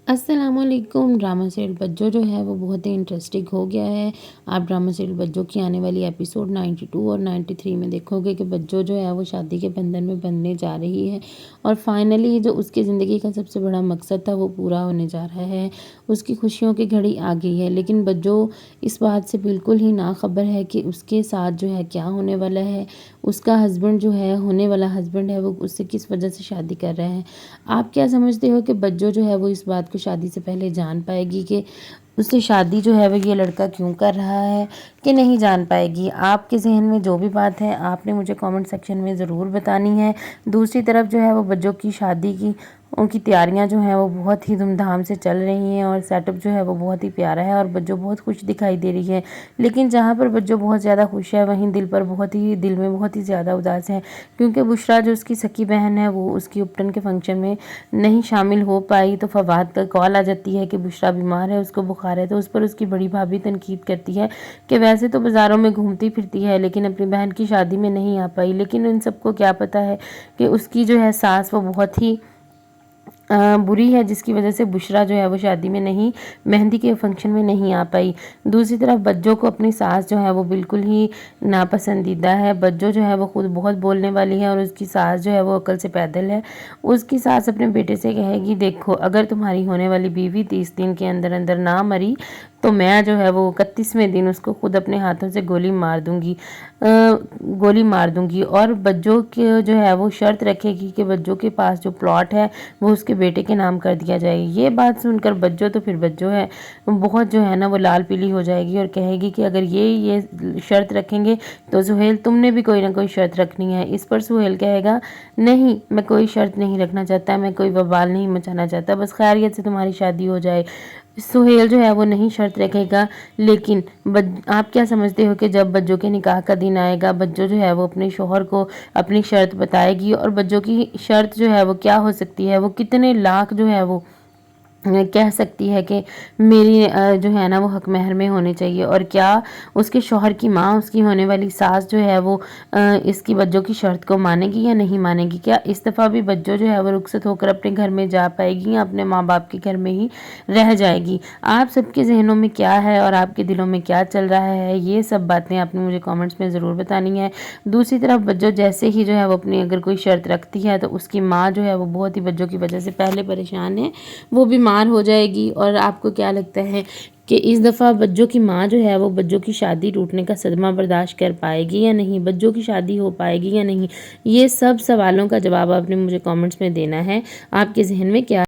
अस्सलाम वालेकुम। Drama serial Bajjo जो है वो बहुत ही इंटरेस्टिंग हो गया है। आप ड्रामा सीरियल बज्जो की आने वाली एपिसोड 92 और 93 में देखोगे कि बज्जो जो है वो शादी के बंधन में बनने जा रही है और फाइनली जो उसकी ज़िंदगी का सबसे बड़ा मकसद था वो पूरा होने जा रहा है। उसकी खुशियों की घड़ी आ गई है, लेकिन बज्जो इस बात से बिल्कुल ही नाखबर है कि उसके साथ जो है क्या होने वाला है। उसका हस्बैंड जो है, होने वाला हस्बैंड है, वो उससे किस वजह से शादी कर रहे हैं। आप क्या समझते हो कि बज्जो जो है वो इस बात को शादी से पहले जान पाएगी कि उससे शादी जो है वो ये लड़का क्यों कर रहा है, कि नहीं जान पाएगी। आपके जहन में जो भी बात है आपने मुझे कमेंट सेक्शन में ज़रूर बतानी है। दूसरी तरफ जो है वो बज्जो की शादी की उनकी तैयारियां जो हैं वो बहुत ही धूमधाम से चल रही हैं और सेटअप जो है वो बहुत ही प्यारा है और बज्जो बहुत खुश दिखाई दे रही है। लेकिन जहाँ पर बज्जो बहुत ज़्यादा खुश है, वहीं दिल में बहुत ही ज़्यादा उदास है, क्योंकि बुशरा जो उसकी सकी बहन है वो उसकी उपटन के फंक्शन में नहीं शामिल हो पाई। तो फवाद का कॉल आ जाती है कि बुशरा बीमार है, उसको बुखार है। तो उस पर उसकी बड़ी भाभी तनकीद करती है कि वैसे तो बाज़ारों में घूमती फिरती है लेकिन अपनी बहन की शादी में नहीं आ पाई। लेकिन उन सबको क्या पता है कि उसकी जो है सास वो बहुत ही बुरी है, जिसकी वजह से बुशरा जो है वो शादी में नहीं, मेहंदी के फंक्शन में नहीं आ पाई। दूसरी तरफ बज्जो को अपनी सास जो है वो बिल्कुल ही नापसंदीदा है। बज्जो जो है वो खुद बहुत बोलने वाली है और उसकी सास जो है वो अकल से पैदल है। उसकी सास अपने बेटे से कहेगी, देखो अगर तुम्हारी होने वाली बीवी 30 दिन के अंदर अंदर ना मरी तो मैं जो है वो 31वें दिन उसको खुद अपने हाथों से गोली मार दूंगी। और बज्जो के जो है वो शर्त रखेगी कि बज्जो के पास जो प्लॉट है वो उसके बेटे के नाम कर दिया जाए। ये बात सुनकर बज्जो तो फिर बज्जो है बहुत जो है ना वो लाल पीली हो जाएगी और कहेगी कि अगर ये शर्त रखेंगे तो सुहेल तुमने भी कोई ना कोई शर्त रखनी है। इस पर सुहेल कहेगा, नहीं मैं कोई शर्त नहीं रखना चाहता, मैं कोई बवाल नहीं मचाना चाहता, बस खैरियत से तुम्हारी शादी हो जाए। सुहेल जो है वो नहीं शर्त रखेगा। लेकिन आप क्या समझते हो कि जब बज्जो के निकाह का दिन आएगा, बज्जो जो है वो अपने शोहर को अपनी शर्त बताएगी और बज्जो की शर्त जो है वो क्या हो सकती है, वो कितने लाख जो है वो कह सकती है कि मेरी जो है ना वो हक महर में होने चाहिए। और क्या उसके शौहर की माँ, उसकी होने वाली सास जो है वो इसकी बज्जो की शर्त को मानेगी या नहीं मानेगी। क्या इस दफ़ा भी बज्जो जो है वो रुखसत होकर अपने घर में जा पाएगी या अपने माँ बाप के घर में ही रह जाएगी। आप सबके जहनों में क्या है और आपके दिलों में क्या चल रहा है, ये सब बातें आपने मुझे कमेंट्स में ज़रूर बतानी है। दूसरी तरफ बज्जो जैसे ही जो है वो अपनी अगर कोई शर्त रखती है तो उसकी माँ जो है वो बहुत ही बज्जो की वजह से पहले परेशान है, वो बीमार हो जाएगी। और आपको क्या लगता है कि इस दफ़ा बज्जो की माँ जो है वो बज्जो की शादी टूटने का सदमा बर्दाश्त कर पाएगी या नहीं, बज्जो की शादी हो पाएगी या नहीं। ये सब सवालों का जवाब आपने मुझे कमेंट्स में देना है। आपके जहन में क्या